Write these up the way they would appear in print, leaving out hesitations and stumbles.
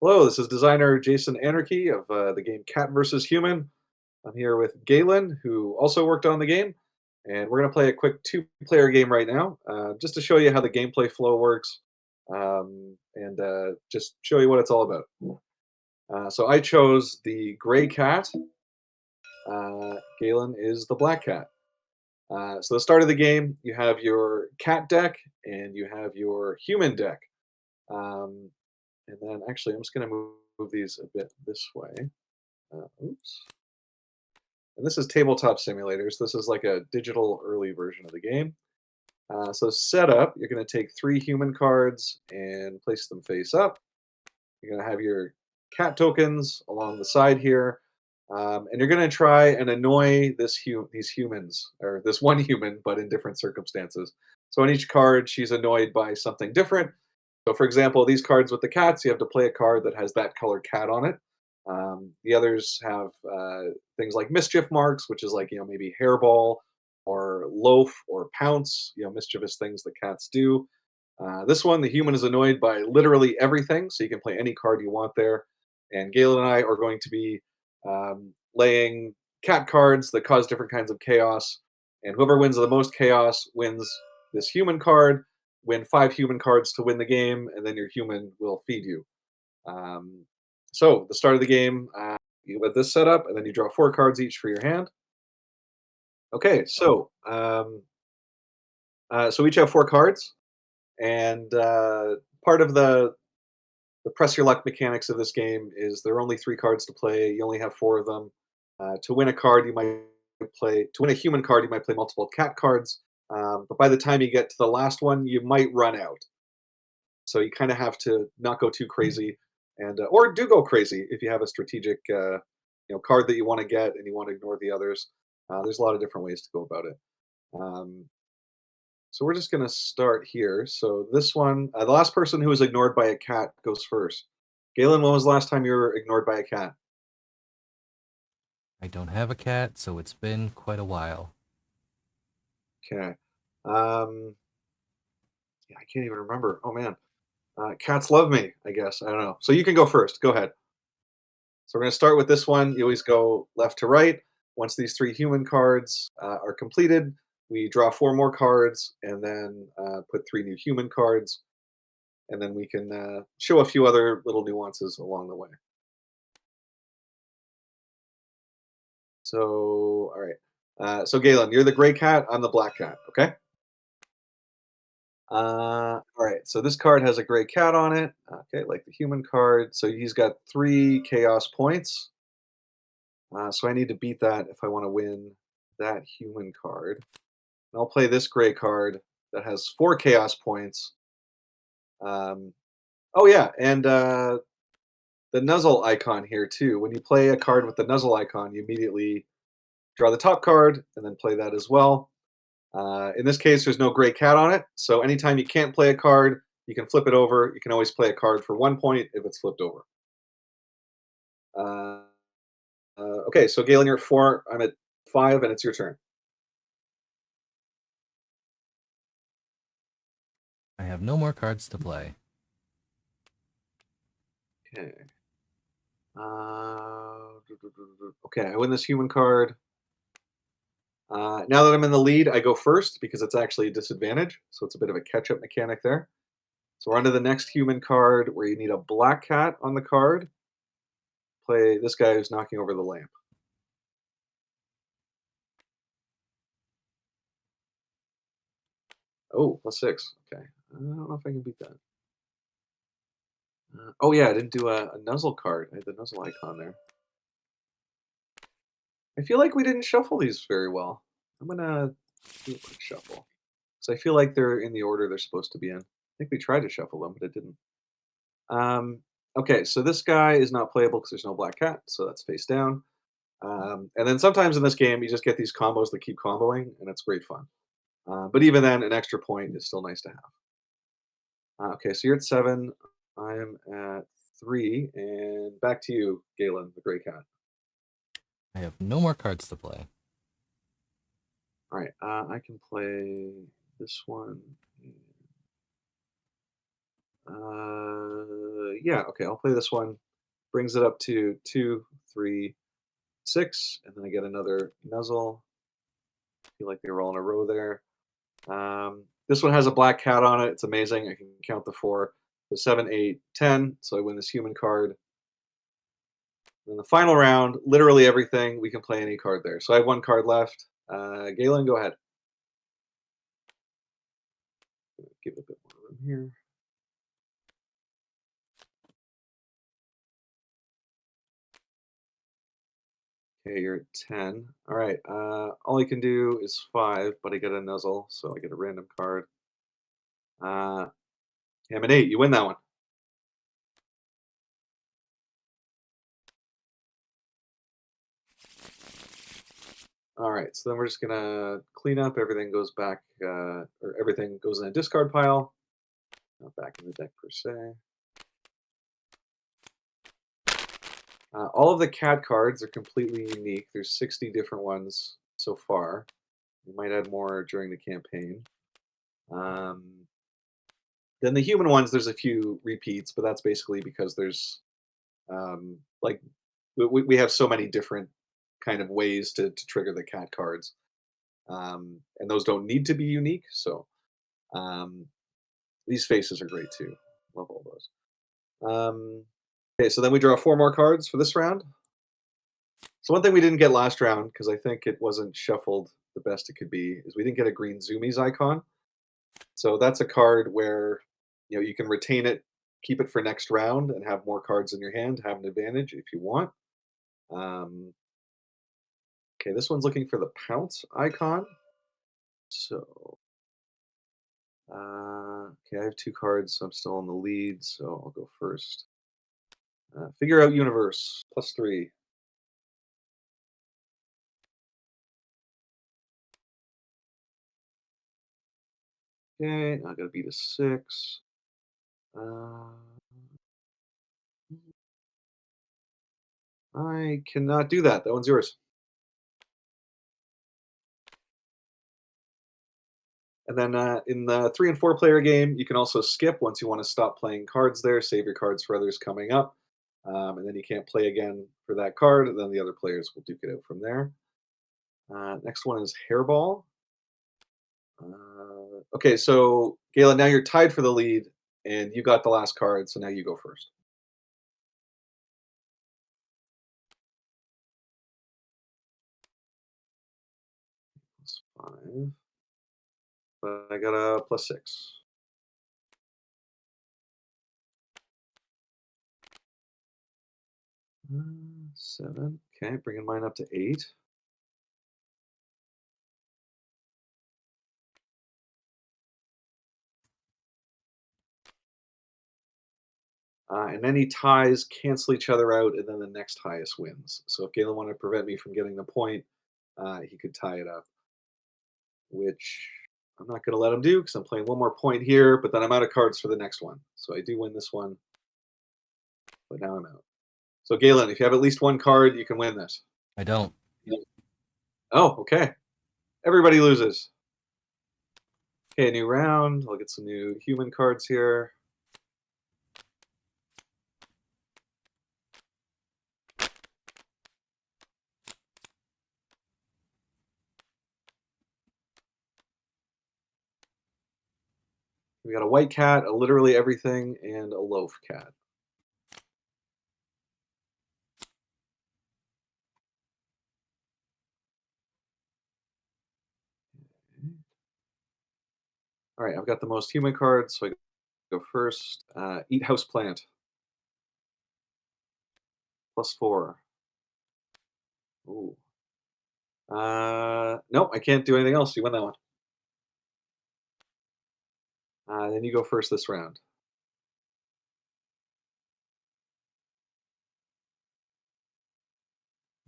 Hello, this is designer Jason Anarchy of the game Cat vs. Human. I'm here with Galen, who also worked on the game, and we're going to play a quick two-player game right now, just to show you how the gameplay flow works, and just show you what it's all about. So I chose the gray cat. Galen is the black cat. So the start of the game, you have your cat deck and you have your human deck. Um, and then actually, I'm just going to move these a bit this way. Oops. And this is Tabletop Simulators. This is like a digital early version of the game. So setup, you're going to take 3 human cards and place them face up. You're going to have your cat tokens along the side here. And you're going to try and annoy these humans, or this one human, but in different circumstances. So on each card, she's annoyed by something different. So, for example, these cards with the cats, you have to play a card that has that color cat on it. The others have things like mischief marks, which is like maybe hairball or loaf or pounce, mischievous things that cats do. This one, the human is annoyed by literally everything, so you can play any card you want there. And Galen and I are going to be laying cat cards that cause different kinds of chaos. And whoever wins the most chaos wins this human card. Win 5 human cards to win the game, and then your human will feed you. Um, so, the start of the game, you have this setup, and then you draw 4 cards each for your hand. Okay, so we each have 4 cards, and part of the press your luck mechanics of this game is there are only 3 cards to play. You only have 4 of them. To win a card, you might play to win a human card, you might play multiple cat cards. But by the time you get to the last one, you might run out. So you kind of have to not go too crazy, and or do go crazy if you have a strategic card that you want to get and you want to ignore the others. There's a lot of different ways to go about it. Um, so we're just going to start here. So this one, the last person who was ignored by a cat goes first. Galen, when was the last time you were ignored by a cat? I don't have a cat, so it's been quite a while. Okay. Um, yeah, I can't even remember. Oh man, cats love me. I guess I don't know. So you can go first. Go ahead. So we're going to start with this one. You always go left to right. Once these 3 human cards are completed, we draw 4 more cards and then put 3 new human cards. And then we can show a few other little nuances along the way. So, all right. So, Galen, you're the gray cat. I'm the black cat. Okay. All right. So this card has a gray cat on it. Okay, like the human card. So he's got 3 chaos points. So I need to beat that if I want to win that human card. And I'll play this gray card that has 4 chaos points. Um, oh yeah, and the nuzzle icon here too. When you play a card with the nuzzle icon, you immediately draw the top card and then play that as well. In this case, there's no gray cat on it, so anytime you can't play a card, you can flip it over. You can always play a card for 1 point if it's flipped over. Uh, okay, so Galen, you're at 4. I'm at 5, and it's your turn. I have no more cards to play. Okay. Okay, I win this human card. Now that I'm in the lead, I go first because it's actually a disadvantage. So it's a bit of a catch up mechanic there. So we're on to the next human card where you need a black cat on the card. Play this guy who's knocking over the lamp. Oh, +6. Okay. I don't know if I can beat that. Oh, yeah, I didn't do a nuzzle card. I had the nuzzle icon there. I feel like we didn't shuffle these very well. I'm going to do a quick shuffle. So I feel like they're in the order they're supposed to be in. I think we tried to shuffle them, but it didn't. Um, okay, so this guy is not playable because there's no black cat, so that's face down. And then sometimes in this game, you just get these combos that keep comboing, and it's great fun. But even then, an extra point is still nice to have. Okay, so you're at 7. I'm at 3, and back to you, Galen, the gray cat. I have no more cards to play. All right, I can play this one. Yeah, okay, I'll play this one. Brings it up to 2, 3, 6, and then I get another nuzzle. Feel like they were all in a row there. This one has a black cat on it. It's amazing. I can count the 4. So 7, 8, 10. So I win this human card. In the final round, literally everything. We can play any card there. So I have 1 card left. Galen, go ahead. Give it a bit more room here. Okay, you're at 10. All right. All I can do is 5, but I get a nuzzle, so I get a random card. I'm an 8. You win that one. All right. So then we're just gonna clean up. Everything goes back, or everything goes in a discard pile, not back in the deck per se. All of the cat cards are completely unique. There's 60 different ones so far. We might add more during the campaign. Um, then the human ones, there's a few repeats, but that's basically because there's like we have so many different kind of ways to trigger the cat cards, and those don't need to be unique. So um, these faces are great too. Love all those. Okay, so then we draw 4 more cards for this round. So one thing we didn't get last round because I think it wasn't shuffled the best it could be is we didn't get a green zoomies icon. So that's a card where you can retain it, keep it for next round, and have more cards in your hand, have an advantage if you want. Um, okay, this one's looking for the pounce icon. So okay, I have 2 cards, so I'm still in the lead. So I'll go first. Figure out universe +3. Okay, I gotta beat a 6. Uh, I cannot do that. That one's yours. And then in the 3 and 4 player game, you can also skip once you want to stop playing cards there, save your cards for others coming up. And then you can't play again for that card. And then the other players will duke it out from there. Next one is Hairball. Okay, so Galen, now you're tied for the lead, and you got the last card, so now you go first. That's 5. But I got a +6. 7. Okay, bringing mine up to 8. And any ties cancel each other out, and then the next highest wins. So if Galen wanted to prevent me from getting the point, he could tie it up, which I'm not going to let him do because I'm playing 1 more point here, but then I'm out of cards for the next one. So I do win this one, but now I'm out. So Galen, if you have at least 1 card, you can win this. I don't. Yep. Oh, okay. Everybody loses. Okay, new round. I'll get some new human cards here. We got a white cat, a literally everything, and a loaf cat. All right, I've got the most human cards, so I go first. Eat house plant. +4. Ooh. Nope, I can't do anything else. You win that one. Then you go first this round.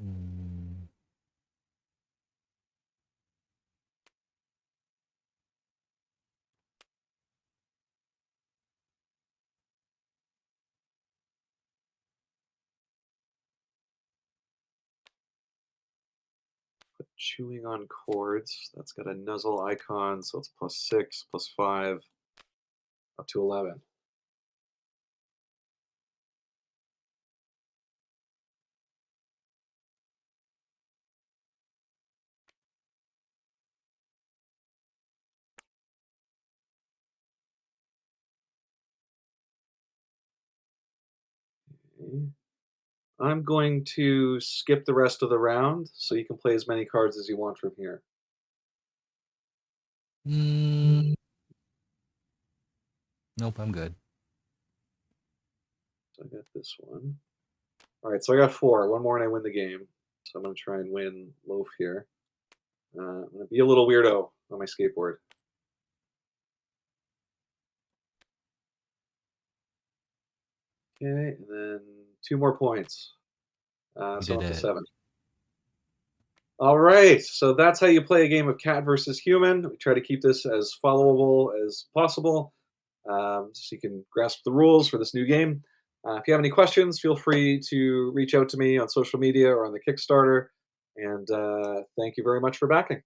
Mm, Chewing on cords. That's got a nuzzle icon, so it's +6, +5, up to 11. Okay. I'm going to skip the rest of the round so you can play as many cards as you want from here. Mm, nope, I'm good. So I got this one. All right, so I got four. One more and I win the game. So I'm going to try and win Loaf here. I'm going to be a little weirdo on my skateboard. Okay, and then two more points. You So I'm did up to it. seven. All right, so that's how you play a game of cat versus human. We try to keep this as followable as possible, so you can grasp the rules for this new game. If you have any questions, feel free to reach out to me on social media or on the Kickstarter. And thank you very much for backing.